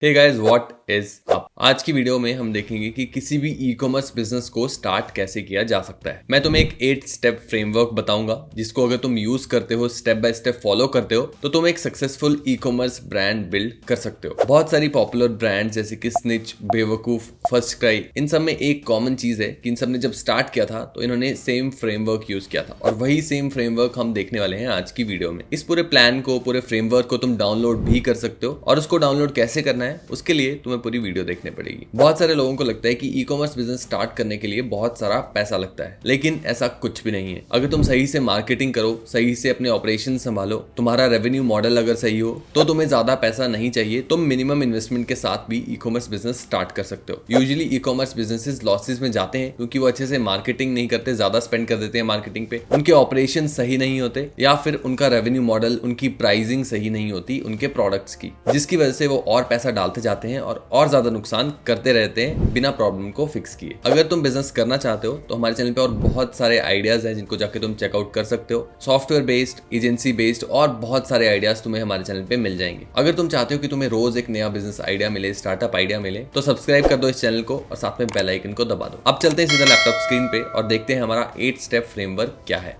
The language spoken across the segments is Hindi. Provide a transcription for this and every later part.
Hey guys what is up. आज की वीडियो में हम देखेंगे कि किसी भी ई कॉमर्स बिजनेस को स्टार्ट कैसे किया जा सकता है। मैं तुम्हें एक 8 स्टेप फ्रेमवर्क बताऊंगा जिसको अगर तुम यूज करते हो, स्टेप बाय स्टेप फॉलो करते हो तो तुम एक successful e commerce brand build कर सकते हो। बहुत सारी पॉपुलर ब्रांड जैसे कि स्निच, बेवकूफ, फर्स्ट क्राई, इन सब में एक कॉमन चीज है कि इन सब ने जब स्टार्ट किया था तो इन्होंने सेम फ्रेमवर्क यूज किया था और वही सेम फ्रेमवर्क हम देखने वाले हैं आज की वीडियो में। इस पूरे प्लान को, पूरे फ्रेमवर्क को तुम डाउनलोड भी कर सकते हो और उसको डाउनलोड कैसे करना है उसके लिए तुम्हें पूरी वीडियो देखनी पड़ेगी। बहुत सारे लोगों को लगता है कि ई कॉमर्स बिजनेस स्टार्ट करने के लिए बहुत सारा पैसा लगता है, लेकिन ऐसा कुछ भी नहीं है। अगर तुम सही से मार्केटिंग करो, सही से अपने ऑपरेशन संभालो, तुम्हारा रेवेन्यू मॉडल अगर सही हो तो तुम्हें ज्यादा पैसा नहीं चाहिए। तुम मिनिमम इन्वेस्टमेंट के साथ भी ई कॉमर्स बिजनेस स्टार्ट कर सकते हो। Usually e commerce businesses losses में जाते हैं क्योंकि वो अच्छे से मार्केटिंग नहीं करते, ज्यादा स्पेंड कर देते हैं मार्केटिंग पे, उनके ऑपरेशन सही नहीं होते या फिर उनका रेवेन्यू मॉडल, उनकी प्राइसिंग सही नहीं होती उनके प्रोडक्ट्स की, जिसकी वजह से वो और पैसा डालते जाते हैं और ज्यादा नुकसान करते रहते हैं बिना प्रॉब्लम को फिक्स किए। अगर तुम बिजनेस करना चाहते हो तो हमारे चैनल पे और बहुत सारे आइडियाज हैं जिनको जाके तुम चेकआउट कर सकते हो। सॉफ्टवेयर बेस्ड, एजेंसी बेस्ड और बहुत सारे आइडियाज तुम्हें हमारे चैनल पे मिल जाएंगे। अगर तुम चाहते हो कि तुम्हें रोज एक नया बिजनेस आइडिया मिले, स्टार्टअप आइडिया मिले, तो सब्सक्राइब कर दो इस चैनल को और साथ में बेल आइकन को दबा दो। अब चलते हैं सीधा लैपटॉप स्क्रीन पे और देखते हैं हमारा 8 स्टेप फ्रेमवर्क क्या है।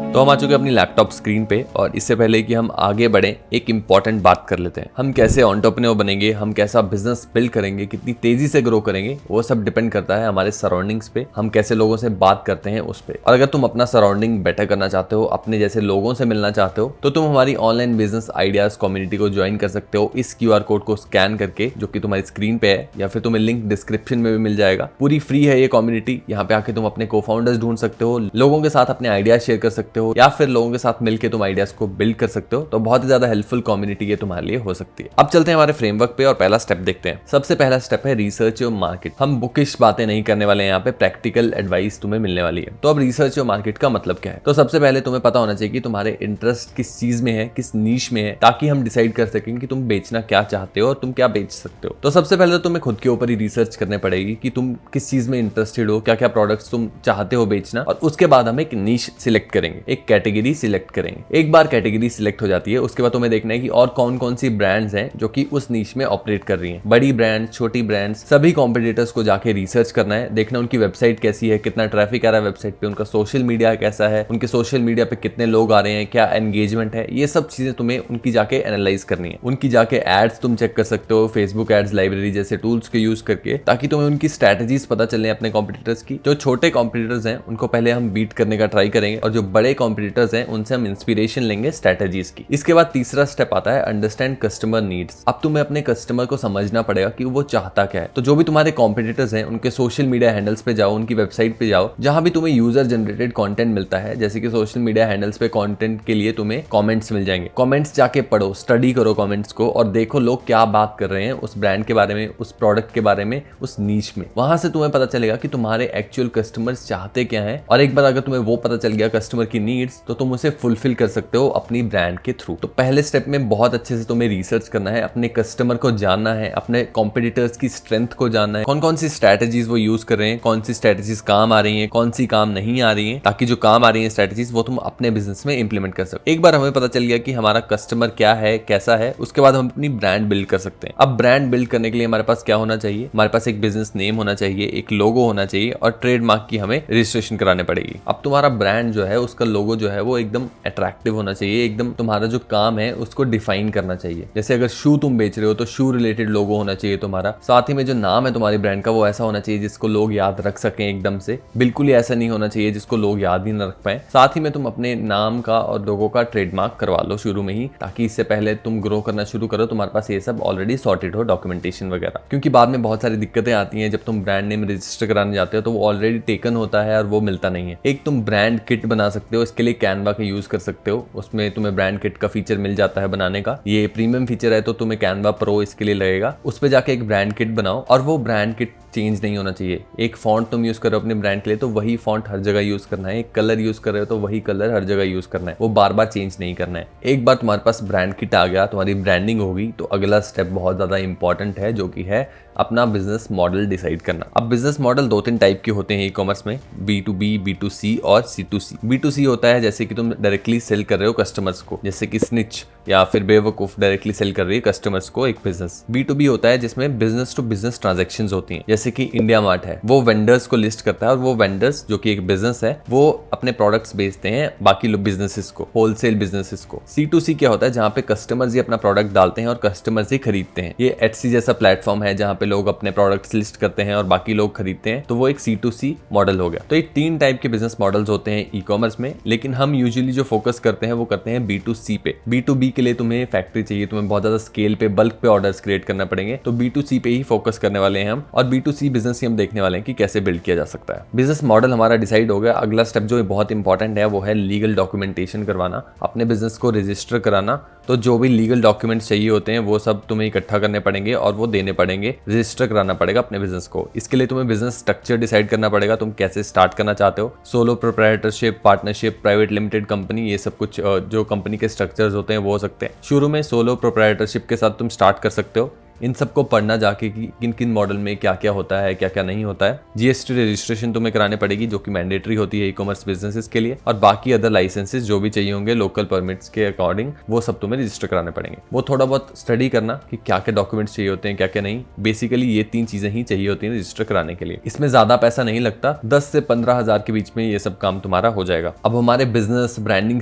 तो हम आ चुके हैं अपनी लैपटॉप स्क्रीन पे और इससे पहले कि हम आगे बढ़े एक इंपॉर्टेंट बात कर लेते हैं। हम कैसे एंटरप्रेन्योर बनेंगे, हम कैसा बिजनेस बिल्ड करेंगे, कितनी तेजी से ग्रो करेंगे, वो सब डिपेंड करता है हमारे सराउंडिंग्स पे, हम कैसे लोगों से बात करते हैं उस पे। और अगर तुम अपना सराउंडिंग बेटर करना चाहते हो, अपने जैसे लोगों से मिलना चाहते हो, तो तुम हमारी ऑनलाइन बिजनेस आइडियाज कम्युनिटी को ज्वाइन कर सकते हो इस QR कोड को स्कैन करके, जो कि तुम्हारी स्क्रीन पे है, या फिर तुम्हें लिंक डिस्क्रिप्शन में भी मिल जाएगा। पूरी फ्री है ये कम्युनिटी। यहाँ पे आके तुम अपने को फाउंडर्स ढूंढ सकते हो, लोगों के साथ अपने आइडियाज शेयर कर सकते हो या फिर लोगों के साथ मिलकर तुम आइडियाज को बिल्ड कर सकते हो। तो बहुत ही ज्यादा हेल्पफुल कम्युनिटी ये तुम्हारे लिए हो सकती है। अब चलते हैं हमारे फ्रेमवर्क पे और पहला स्टेप देखते हैं। सबसे पहला स्टेप है रिसर्च और मार्केट। हम बुकिश बातें नहीं करने वाले हैं, यहाँ पे प्रैक्टिकल एडवाइस तुम्हें मिलने वाली है। तो अब रिसर्च और मार्केट का मतलब क्या है? तो सबसे पहले तुम्हें पता होना चाहिए कि तुम्हारे इंटरेस्ट किस चीज में है, किस नीश में है, ताकि हम डिसाइड कर सकें कि तुम बेचना क्या चाहते हो और तुम क्या बेच सकते हो। तो सबसे पहले तो तुम्हें खुद के ऊपर ही रिसर्च करने पड़ेगी कि तुम किस चीज में इंटरेस्टेड हो, क्या क्या प्रोडक्ट्स तुम चाहते हो बेचना, और उसके बाद हम एक नीश सिलेक्ट करेंगे, एक कैटेगरी सिलेक्ट करेंगे। एक बार कैटेगरी सिलेक्ट हो जाती है, उसके बाद तुम्हें देखना है कि और कौन कौन सी ब्रांड्स हैं जो कि उस नीश में ऑपरेट कर रही हैं। बड़ी ब्रांड, छोटी ब्रांड्स, सभी कॉम्पिटिटर्स को जाके रिसर्च करना है, देखना उनकी वेबसाइट कैसी है, कितना ट्रैफिक आ रहा है वेबसाइट पे, उनका सोशल मीडिया कैसा है, उनके सोशल मीडिया पे कितने लोग आ रहे हैं, क्या एंगेजमेंट है। ये सब चीजें तुम्हें उनकी जाके एनालाइज करनी है। उनकी जाके एड्स तुम चेक कर सकते हो, फेसबुक एड्स लाइब्रेरी जैसे टूल्स को यूज करके, ताकि तुम्हें उनकी स्ट्रेटजीज पता चले अपने कॉम्पिटिटर्स की। जो छोटे कॉम्पिटिटर्स हैं उनको पहले हम बीट करने का ट्राई करेंगे और जो बड़े कॉम्पिटिटर्स हैं उनसे हम इंस्पिरेशन लेंगे स्ट्रेटजीज की। इसके बाद तीसरा स्टेप आता है अंडरस्टैंड कस्टमर नीड्स। अब तुम्हें अपने कस्टमर को समझना पड़ेगा कि वो चाहता क्या है। तो जो भी तुम्हारे कॉम्पिटिटर्स हैं उनके सोशल मीडिया हैंडल्स पे जाओ, उनकी वेबसाइट पे जाओ, जहां भी तुम्हें यूजर जनरेटेड कंटेंट मिलता है, जैसे कि सोशल मीडिया हैंडल्स पे कंटेंट के लिए तुम्हें कमेंट्स मिल जाएंगे। कमेंट्स जाके पढ़ो, स्टडी करो कमेंट्स को और देखो लोग क्या बात कर रहे हैं उस ब्रांड के बारे में, उस प्रोडक्ट के बारे में, उस नीश में। वहां से तुम्हें पता चलेगा कि तुम्हारे एक्चुअल कस्टमर्स चाहते क्या है, और एक बार अगर तुम्हें वो पता चल गया कस्टमर की नीड्स, तो तुम उसे फुलफिल कर सकते हो अपनी ब्रांड के थ्रू। तो पहले स्टेप में बहुत अच्छे से तुम्हें रिसर्च करना है, अपने कस्टमर को जानना है, अपने कॉम्पिटिटर्स की स्ट्रेंथ को जानना है, कौन कौन सी स्ट्रेटजीज वो यूज कर रहे हैं, कौन सी स्ट्रेटजीज काम आ रही हैं, कौन सी काम नहीं आ रही हैं, ताकि जो काम आ रही है स्ट्रेटजीज वो तुम अपने बिजनेस में इंप्लीमेंट कर सको। एक बार हमें पता चल गया कि हमारा कस्टमर क्या है, कैसा है, उसके बाद हम अपनी ब्रांड बिल्ड कर सकते हैं। अब ब्रांड बिल्ड करने के लिए हमारे पास क्या होना चाहिए? हमारे पास एक बिजनेस नेम होना चाहिए, एक लोगो होना चाहिए और ट्रेडमार्क की हमें रजिस्ट्रेशन कराने पड़ेगी। अब तुम्हारा ब्रांड जो है, उसका लोगो जो है वो एकदम अट्रैक्टिव होना चाहिए, एकदम तुम्हारा जो काम है उसको डिफाइन करना चाहिए। जैसे अगर शू तुम बेच रहे हो तो शू रिलेटेड लोगो होना चाहिए तुम्हारा। साथ ही में जो नाम है तुम्हारी ब्रांड का वो ऐसा होना चाहिए जिसको लोग याद रख सकें एकदम से, बिल्कुल ही ऐसा नहीं होना चाहिए जिसको लोग याद ही न रख पाए। साथ ही में तुम अपने नाम का और लोगो का ट्रेडमार्क करवा लो शुरू में ही, ताकि इससे पहले तुम ग्रो करना शुरू करो तुम्हारे पास ये सब ऑलरेडी सॉर्टेड हो, डॉक्यूमेंटेशन वगैरह। क्योंकि बाद में बहुत सारी दिक्कतें आती हैं जब तुम ब्रांड नेम रजिस्टर कराने जाते हो, तो वो ऑलरेडी टेकन होता है और वो मिलता नहीं है। एक तुम ब्रांड किट बना सकते हो, इसके लिए कैनवा का यूज कर सकते हो, उसमें तुम्हें ब्रांड किट का फीचर मिल जाता है बनाने का। ये प्रीमियम फीचर है तो तुम्हें कैनवा प्रो इसके लिए लगेगा। उस पे जाके एक ब्रांड किट बनाओ और वो ब्रांड किट चेंज नहीं होना चाहिए। एक फॉन्ट तुम यूज कर रहे हो अपने ब्रांड के लिए तो वही फॉन्ट हर जगह यूज करना है, एक कलर यूज कर रहे हो तो वही कलर हर जगह यूज करना है, वो बार बार चेंज नहीं करना है। एक बार तुम्हारे पास ब्रांड किट आ गया, तुम्हारी ब्रांडिंग होगी, तो अगला स्टेप बहुत ज्यादा इंपॉर्टेंट है, जो कि है अपना बिजनेस मॉडल डिसाइड करना। अब बिजनेस मॉडल 2-3 टाइप के होते हैं ई कॉमर्स में, B2B, B2C और C2C। B2C होता है जैसे कि तुम डायरेक्टली सेल कर रहे हो कस्टमर्स को, जैसे कि स्निच या फिर बेवकूफ डायरेक्टली सेल कर रही है कस्टमर्स को एक बिजनेस। B2B होता है जिसमें बिजनेस टू बिजनेस ट्रांजेक्शंस होती हैं, जैसे कि इंडिया मार्ट है, वो वेंडर्स को लिस्ट करता है और वो वेंडर्स जो कि एक बिजनेस है वो अपने प्रोडक्ट्स बेचते हैं बाकी लोग बिजनेसेस को, होलसेल बिजनेसेस को। C2C क्या होता है, जहाँ पे कस्टमर्स ही अपना प्रोडक्ट डालते हैं और कस्टमर्स ही खरीदते हैं। ये Etsy जैसा प्लेटफॉर्म है जहाँ पे लोग अपने प्रोडक्ट्स लिस्ट करते हैं और बाकी लोग खरीदते हैं, तो वो एक C2C मॉडल हो गया। तो ये 3 टाइप के बिजनेस मॉडल्स होते हैं ई कॉमर्स में, लेकिन हम यूजुअली जो फोकस करते हैं वो करते हैं B2C पे। B2B के लिए तुम्हें फैक्ट्री चाहिए, तुम्हें बहुत ज्यादा स्केल पे बल्क पे ऑर्डर्स क्रिएट करना पड़ेंगे, तो B2C पे ही फोकस करने वाले हैं हम, और B2C बिजनेस ही हम देखने वाले हैं कि कैसे बिल्ड किया जा सकता है। बिजनेस मॉडल हमारा डिसाइड हो गया। अगला स्टेप जो बहुत इंपॉर्टेंट है वो है लीगल डॉक्यूमेंटेशन करवाना, अपने बिजनेस को रजिस्टर कराना। तो जो भी लीगल डॉक्यूमेंट्स चाहिए होते हैं वो सब तुम्हें इकट्ठा करने पड़ेंगे और वो देने पड़ेंगे, रजिस्टर कराना पड़ेगा अपने बिजनेस को। इसके लिए तुम्हें बिजनेस स्ट्रक्चर डिसाइड करना पड़ेगा, तुम कैसे स्टार्ट करना चाहते हो, solo proprietorship, partnership, private limited company, ये सब कुछ जो कंपनी के स्ट्रक्चर्स होते हैं वो हो सकते हैं। शुरू में सोलो प्रोप्राइटरशिप के साथ तुम स्टार्ट कर सकते हो। इन सबको पढ़ना जाके कि किन किन मॉडल में क्या क्या होता है, क्या क्या नहीं होता है। GST रजिस्ट्रेशन तुम्हें कराने पड़ेगी जो कि मैंडेटरी होती है ई कॉमर्स बिजनेसेस के लिए, और बाकी अदर लाइसेंसेस जो भी चाहिए होंगे लोकल परमिट्स के अकॉर्डिंग वो सब तुम्हें रजिस्टर कराने पड़ेंगे। वो थोड़ा बहुत स्टडी करना कि क्या क्या डॉक्यूमेंट्स चाहिए होते हैं, क्या क्या नहीं। बेसिकली ये 3 चीजें ही चाहिए होती हैं रजिस्टर कराने के लिए। इसमें ज्यादा पैसा नहीं लगता, 10 से 15 हजार के बीच में ये सब काम तुम्हारा हो जाएगा। अब हमारे बिजनेस ब्रांडिंग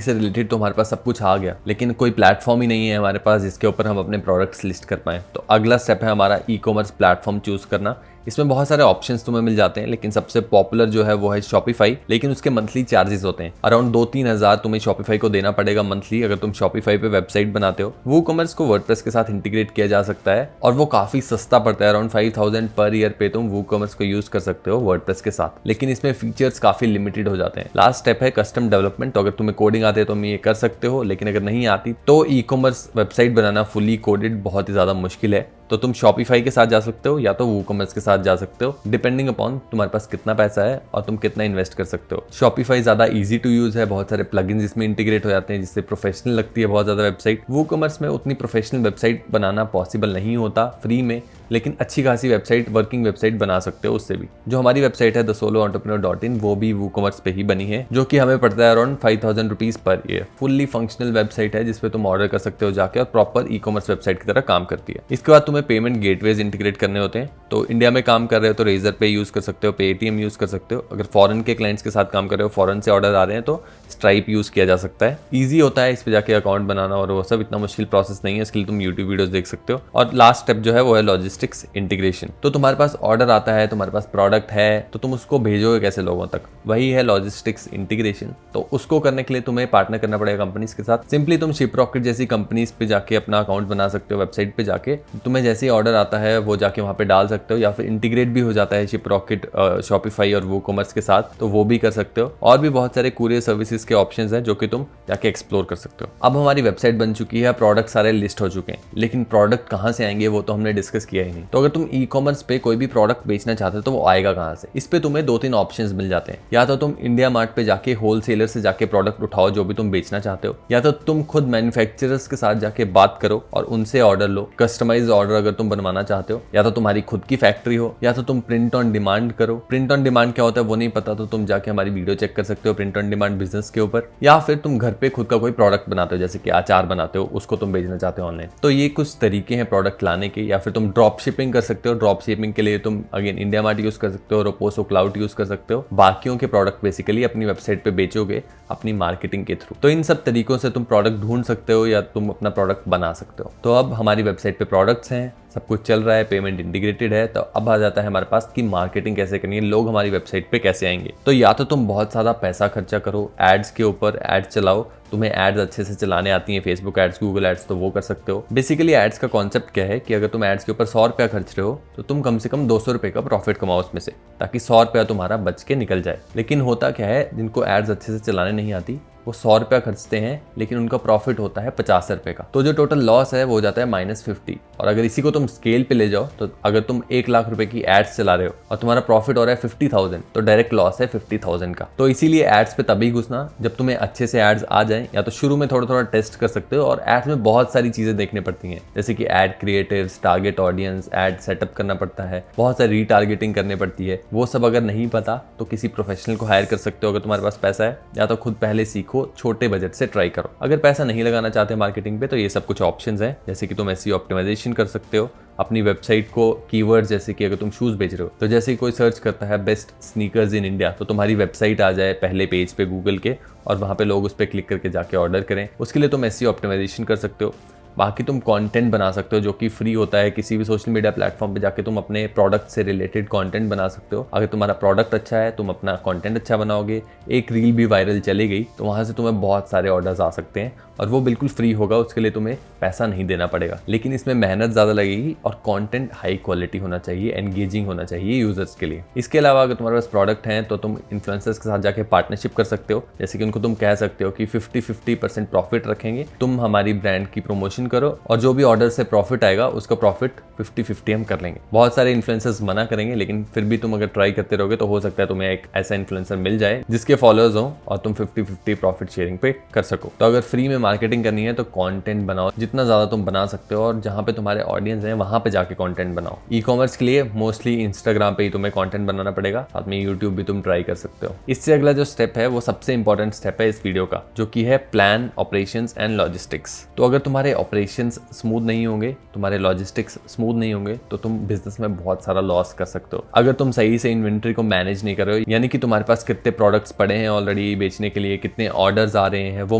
से रिलेटेड तो हमारे पास सब कुछ आ गया, लेकिन कोई प्लेटफॉर्म ही नहीं है हमारे पास जिसके ऊपर हम अपने प्रोडक्ट्स लिस्ट कर पाए। तो अगला स्टेप है हमारा ई कॉमर्स प्लेटफॉर्म चूज करना। इसमें बहुत सारे ऑप्शंस तुम्हें मिल जाते हैं, लेकिन सबसे पॉपुलर जो है वो है शॉपिफाई, लेकिन उसके मंथली चार्जेस होते हैं अराउंड 2-3 हजार तुम्हें शॉपिफाई को देना पड़ेगा मंथली, अगर तुम शॉपिफाई पे वेबसाइट बनाते हो। वूकॉमर्स को वर्डप्रेस के साथ इंटीग्रेट किया जा सकता है और वो काफी सस्ता पड़ता है, अराउंड 5000 पर ईयर पे तुम वूकॉमर्स को यूज कर सकते हो वर्डप्रेस के साथ, लेकिन इसमें फीचर्स काफी लिमिटेड हो जाते हैं। लास्ट स्टेप है कस्टम डेवलपमेंट। तो अगर तुम्हें कोडिंग आती है तो तुम ये कर सकते हो, लेकिन अगर नहीं आती तो ई कॉमर्स वेबसाइट बनाना फुली कोडेड बहुत ही ज्यादा मुश्किल है। तो तुम शॉपिफाई के साथ जा सकते हो या तो वूकॉमर्स के साथ जा सकते हो, डिपेंडिंग अपॉन तुम्हारे पास कितना पैसा है और तुम कितना इन्वेस्ट कर सकते हो। शॉपिफाई ज्यादा इजी टू यूज है, बहुत सारे प्लगइन्स इसमें इंटीग्रेट हो जाते हैं जिससे प्रोफेशनल लगती है बहुत ज्यादा वेबसाइट। वूकॉमर्स में उतनी प्रोफेशनल वेबसाइट बनाना पॉसिबल नहीं होता फ्री में, लेकिन अच्छी खासी वेबसाइट, वर्किंग वेबसाइट बना सकते हो उससे भी। जो हमारी वेबसाइट है thesoloentrepreneur.in वो भी वूकॉमर्स पे ही बनी है, जो कि हमें पड़ता है around 5000 rupees per year. Fully functional website है जिसपे तुम ऑर्डर कर सकते हो जाके, और प्रॉपर ई कॉमर्स वेबसाइट की तरह काम करती है। इसके बाद तुम्हें पेमेंट गेटवेज इंटीग्रेट करने होते हैं। तो इंडिया में काम कर रहे हो तो रेजर पे यूज कर सकते हो, पेटीएम यूज कर सकते हो। अगर फॉरेन के क्लाइंट्स के साथ काम कर रहे हो, फॉरेन से ऑर्डर आ रहे हैं, तो स्ट्राइप यूज किया जा सकता है। ईजी होता है इस पे जाके अकाउंट बनाना, और वो सब इतना मुश्किल प्रोसेस नहीं है, इसके लिए तुम यूट्यूब वीडियोस देख सकते हो। और लास्ट स्टेप जो है वो है लॉजिस्टिक्स इंटीग्रेशन। तो तुम्हारे पास ऑर्डर आता है, तुम्हारे पास प्रोडक्ट है, तो तुम उसको भेजोगे कैसे लोगों तक, वही है लॉजिस्टिक्स इंटीग्रेशन। तो उसको करने के लिए तुम्हें पार्टनर करना पड़ेगा कंपनीज के साथ। सिंपली तुम शिपरॉकेट जैसी कंपनीज पे जाके अपना अकाउंट बना सकते हो, वेबसाइट पे जाके तुम्हें जैसे ही ऑर्डर आता है वो जाके वहां पे डाल सकते हो, या फिर इंटीग्रेट भी हो जाता है शिपरॉकेट शॉपिफाई और वूकॉमर्स के साथ, तो वो भी कर सकते हो। और भी बहुत सारे कुरियर सर्विसेज के ऑप्शंस हैं जो कि तुम जाके एक्सप्लोर कर सकते हो। अब हमारी वेबसाइट बन चुकी है, प्रोडक्ट सारे लिस्ट हो चुके हैं, लेकिन प्रोडक्ट कहाँ से आएंगे वो तो हमने डिस्कस किया ही नहीं। तो अगर तुम ई कॉमर्स पे कोई भी प्रोडक्ट बेचना चाहते हो तो वो आएगा कहाँ से? इस पे तुम्हें 2-3 ऑप्शंस मिल जाते हैं। या तो तुम इंडिया मार्ट पे जाके होलसेलर से जाके प्रोडक्ट उठाओ जो भी तुम बेचना चाहते हो, या तो तुम खुद मैन्युफैक्चरर्स के साथ जाके बात करो और उनसे ऑर्डर लो, कस्टमाइज ऑर्डर अगर तुम बनवाना चाहते हो, या तो तुम्हारी खुद की फैक्ट्री हो, या तो तुम प्रिंट ऑन डिमांड करो। प्रिंट ऑन डिमांड क्या होता है वो नहीं पता तो तुम जाके हमारी वीडियो चेक कर सकते हो प्रिंट ऑन डिमांड बिजनेस के ऊपर। या फिर तुम घर पे खुद का कोई प्रोडक्ट बनाते हो, जैसे कि अचार बनाते हो, उसको तुम बेचना चाहते हो ऑनलाइन। तो ये कुछ तरीके हैं प्रोडक्ट लाने के। या फिर तुम ड्रॉप शिपिंग कर सकते हो। ड्रॉप शिपिंग के लिए तुम अगेन इंडिया मार्ट यूज कर सकते हो, रोपोसो क्लाउड यूज कर सकते हो। बाकियों के प्रोडक्ट बेसिकली अपनी वेबसाइट पे बेचोगे अपनी मार्केटिंग के थ्रू। तो इन सब तरीकों से तुम प्रोडक्ट ढूंढ सकते हो या तुम अपना प्रोडक्ट बना सकते हो। तो अब हमारी वेबसाइट पे प्रोडक्ट्स हैं, सब कुछ चल रहा है, पेमेंट इंटीग्रेटेड है। तो अब आ जाता है हमारे पास कि मार्केटिंग कैसे करनी है, लोग हमारी वेबसाइट पे कैसे आएंगे। तो या तो तुम बहुत सारा पैसा खर्चा करो एड्स के ऊपर, एड्स चलाओ, तुम्हें एड्स अच्छे से चलाने आती हैं, फेसबुक एड्स, गूगल एड्स, तो वो कर सकते हो। बेसिकली एड्स का कॉन्सेप्ट क्या है कि अगर तुम एड्स के ऊपर 100 रुपया खर्च रहे हो तो तुम कम से कम 200 रुपये का प्रॉफिट कमाओ उसमें से, ताकि 100 रुपया तुम्हारा बच के निकल जाए। लेकिन होता क्या है, जिनको एड्स अच्छे से चलाने नहीं आती वो 100 रुपया खर्चते हैं लेकिन उनका प्रॉफिट होता है 50 रुपए का। तो जो टोटल लॉस है वो हो जाता है -50। और अगर इसी को तुम स्केल पे ले जाओ तो अगर तुम 1 लाख रुपए की एड्स चला रहे हो और तुम्हारा प्रॉफिट हो रहा है 50,000, तो डायरेक्ट लॉस है 50,000 का। तो इसीलिए एड्स पे तभी घुसना जब तुम्हें अच्छे से एड्स आ जाए, या तो शुरू में थोड़ा थोड़ा टेस्ट कर सकते हो। और एड्स में बहुत सारी चीजें देखने पड़ती हैं, जैसे कि ad creatives, target audience, ad setup करना पड़ता है, बहुत सारी रीटारगेटिंग करनी पड़ती है। वो सब अगर नहीं पता तो किसी प्रोफेशनल को हायर कर सकते हो अगर तुम्हारे पास पैसा है, या तो खुद पहले सीखो, छोटे बजट से ट्राई करो। अगर पैसा नहीं लगाना चाहते मार्केटिंग पे तो ये सब कुछ ऑप्शंस हैं, जैसे कि तुम एसईओ ऑप्टिमाइजेशन कर सकते हो अपनी वेबसाइट को। कीवर्ड्स जैसे कि अगर तुम शूज बेच रहे हो तो जैसे कोई सर्च करता है बेस्ट स्नीकर्स इन इंडिया, तो तुम्हारी वेबसाइट आ जाए पहले पेज पे गूगल के, और वहाँ पे लोग उस पर क्लिक करके जाके ऑर्डर करें। उसके लिए तुम एसईओ ऑप्टिमाइजेशन कर सकते हो। बाकी तुम कंटेंट बना सकते हो जो कि फ्री होता है। किसी भी सोशल मीडिया प्लेटफॉर्म पे जाके तुम अपने प्रोडक्ट से रिलेटेड कंटेंट बना सकते हो। अगर तुम्हारा प्रोडक्ट अच्छा है, तुम अपना कंटेंट अच्छा बनाओगे, एक रील भी वायरल चली गई तो वहाँ से तुम्हें बहुत सारे ऑर्डर्स आ सकते हैं, और वो बिल्कुल फ्री होगा, उसके लिए तुम्हें पैसा नहीं देना पड़ेगा। लेकिन इसमें मेहनत ज़्यादा लगेगी और कंटेंट हाई क्वालिटी होना चाहिए, एंगेजिंग होना चाहिए यूजर्स के लिए। इसके अलावा अगर तुम्हारे पास प्रोडक्ट हैं तो तुम इन्फ्लुएंसर्स के साथ जाके पार्टनरशिप कर सकते हो। जैसे कि उनको तुम कह सकते हो कि 50-50% प्रॉफिट रखेंगे, तुम हमारी ब्रांड की प्रमोशन करो, और जो भी ऑर्डर से प्रॉफिट आएगा उसका प्रॉफिट 50-50 हम कर लेंगे। बहुत सारे इन्फ्लुएंसर्स मना करेंगे, लेकिन फिर भी तुम अगर ट्राई करते रहोगे तो हो सकता है तुम्हें एक ऐसा इन्फ्लुएंसर मिल जाए जिसके फॉलोअर्स हो और तुम 50-50 प्रॉफिट शेयरिंग पे कर सको। तो अगर फ्री में मार्केटिंग करनी है तो कंटेंट बनाओ, जितना ज्यादा तुम बना सकते हो, और जहां पे तुम्हारे ऑडियंस है वहां पे जाके कंटेंट बनाओ। ई कॉमर्स के लिए मोस्टली इंस्टाग्राम पे ही तुम्हें कंटेंट बनाना पड़ेगा, साथ में यूट्यूब भी तुम ट्राई कर सकते हो। इससे अगला जो स्टेप है वो सबसे इंपॉर्टेंट स्टेप है इस वीडियो का, जो कि है प्लान, ऑपरेशंस एंड लॉजिस्टिक्स। तो अगर तुम्हारे ऑपरेशंस स्मूथ नहीं होंगे, तुम्हारे लॉजिस्टिक्स स्मूथ नहीं होंगे, तो तुम बिजनेस में बहुत सारा लॉस कर सकते हो। अगर तुम सही से इन्वेंट्री को मैनेज नहीं कर रहे हो, यानी कि तुम्हारे पास कितने प्रोडक्ट्स पड़े हैं ऑलरेडी बेचने के लिए, कितने ऑर्डर्स आ रहे हैं, वो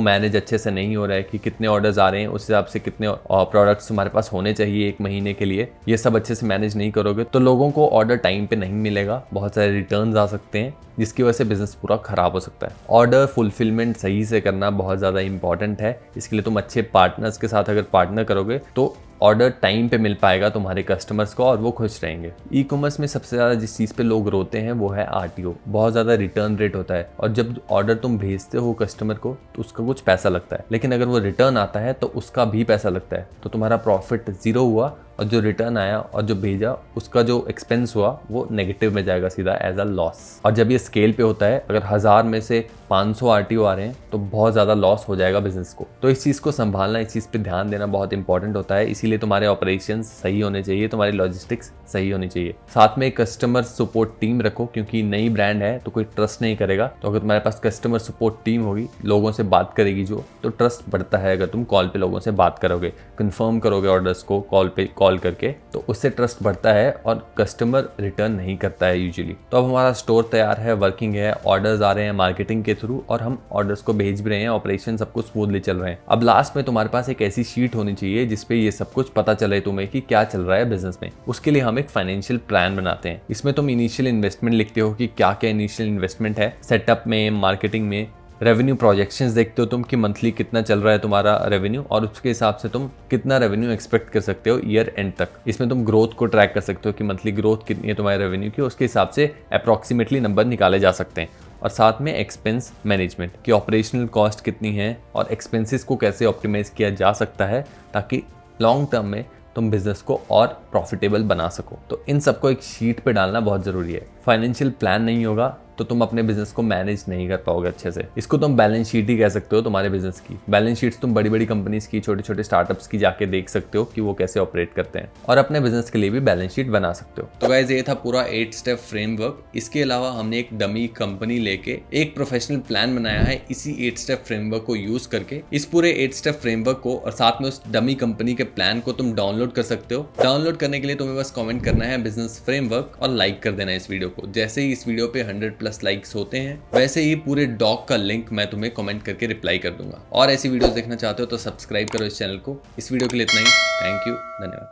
मैनेज अच्छे से नहीं हो रहा है कि कितने ऑर्डर्स आ रहे हैं उस हिसाब से कितने प्रोडक्ट्स तुम्हारे पास होने चाहिए एक महीने के लिए, ये सब अच्छे से मैनेज नहीं करोगे तो लोगों को ऑर्डर टाइम पे नहीं मिलेगा, बहुत सारे रिटर्न्स आ सकते हैं, जिसकी वजह से बिजनेस पूरा खराब हो सकता है। ऑर्डर फुलफिलमेंट सही से करना बहुत ज़्यादा इंपॉर्टेंट है। इसके लिए तुम अच्छे पार्टनर्स के साथ अगर पार्टनर करोगे तो ऑर्डर टाइम पे मिल पाएगा तुम्हारे कस्टमर्स को और वो खुश रहेंगे। ई कॉमर्स में सबसे ज़्यादा जिस चीज़ पे लोग रोते हैं वो है आरटीओ। बहुत ज़्यादा रिटर्न रेट होता है, और जब ऑर्डर तुम भेजते हो कस्टमर को तो उसका कुछ पैसा लगता है, लेकिन अगर वो रिटर्न आता है तो उसका भी पैसा लगता है। तो तुम्हारा प्रॉफिट 0 हुआ, और जो रिटर्न आया और जो भेजा उसका जो एक्सपेंस हुआ वो नेगेटिव में जाएगा सीधा एज अ लॉस। और जब ये स्केल पे होता है, अगर 1000 में से 500 आरटीओ आ रहे हैं तो बहुत ज़्यादा लॉस हो जाएगा बिजनेस को। तो इस चीज़ को संभालना, इस चीज़ पे ध्यान देना बहुत इंपॉर्टेंट होता है। इसीलिए तुम्हारे ऑपरेशंस सही होने चाहिए, तुम्हारी लॉजिस्टिक्स सही होनी चाहिए। साथ में कस्टमर सपोर्ट टीम रखो, क्योंकि नई ब्रांड है तो कोई ट्रस्ट नहीं करेगा। तो अगर तुम्हारे पास कस्टमर सपोर्ट टीम होगी, लोगों से बात करेगी जो, तो ट्रस्ट बढ़ता है। अगर तुम कॉल पे लोगों से बात करोगे, कंफर्म करोगे ऑर्डर्स को कॉल पे कॉल करके, तो उससे ट्रस्ट बढ़ता है और कस्टमर रिटर्न नहीं करता है यूजुअली। तो अब हमारा स्टोर तैयार है, वर्किंग है, ऑर्डर्स आ रहे हैं मार्केटिंग के थ्रू, और हम ऑर्डर्स को भेज भी रहे हैं, ऑपरेशन सब कुछ स्मूथली चल रहे हैं। अब लास्ट में तुम्हारे पास एक ऐसी शीट होनी चाहिए जिसपे ये सब कुछ पता चले तुम्हें कि क्या चल रहा है बिजनेस में। उसके लिए हम एक फाइनेंशियल प्लान बनाते हैं। इसमें तुम इनिशियल इन्वेस्टमेंट लिखते हो कि क्या क्या इनिशियल इन्वेस्टमेंट है, सेटअप में, मार्केटिंग में। रेवेन्यू प्रोजेक्शंस देखते हो तुम कि मंथली कितना चल रहा है तुम्हारा रेवेन्यू, और उसके हिसाब से तुम कितना रेवेन्यू एक्सपेक्ट कर सकते हो ईयर एंड तक। इसमें तुम ग्रोथ को ट्रैक कर सकते हो कि मंथली ग्रोथ कितनी है तुम्हारे रेवेन्यू की, उसके हिसाब से अप्रॉक्सीमेटली नंबर निकाले जा सकते हैं। और साथ में एक्सपेंस मैनेजमेंट की ऑपरेशनल कॉस्ट कितनी है और एक्सपेंसेस को कैसे ऑप्टिमाइज किया जा सकता है, ताकि लॉन्ग टर्म में तुम बिजनेस को और प्रॉफिटेबल बना सको। तो इन सबको एक शीट पे डालना बहुत ज़रूरी है। फाइनेंशियल प्लान नहीं होगा तो तुम अपने बिजनेस को मैनेज नहीं कर पाओगे अच्छे से। इसको तुम बैलेंस शीट ही कह सकते हो तुम्हारे बिजनेस की। बैलेंस शीट्स तुम बड़ी बड़ी कंपनीज की, छोटे छोटे स्टार्टअप्स की जाके देख सकते हो कि वो कैसे ऑपरेट करते हैं, और अपने बिजनेस के लिए भी बैलेंस शीट बना सकते हो। तो गाइस, ये था पूरा 8 स्टेप फ्रेमवर्क। इसके अलावा हमने एक डमी कंपनी लेके एक प्रोफेशनल प्लान बनाया है इसी 8 स्टेप फ्रेमवर्क को यूज करके। इस पूरे 8 स्टेप फ्रेमवर्क को और साथ में उस डमी कंपनी के प्लान को तुम डाउनलोड कर सकते हो। डाउनलोड करने के लिए तुम्हें बस कमेंट करना है बिजनेस फ्रेमवर्क और लाइक कर देना इस वीडियो को। जैसे ही इस वीडियो पे 100+ लाइक्स होते हैं, वैसे ही पूरे डॉक का लिंक मैं तुम्हें कमेंट करके रिप्लाई कर दूंगा। और ऐसी वीडियोस देखना चाहते हो तो सब्सक्राइब करो इस चैनल को। इस वीडियो के लिए इतना ही। थैंक यू, धन्यवाद।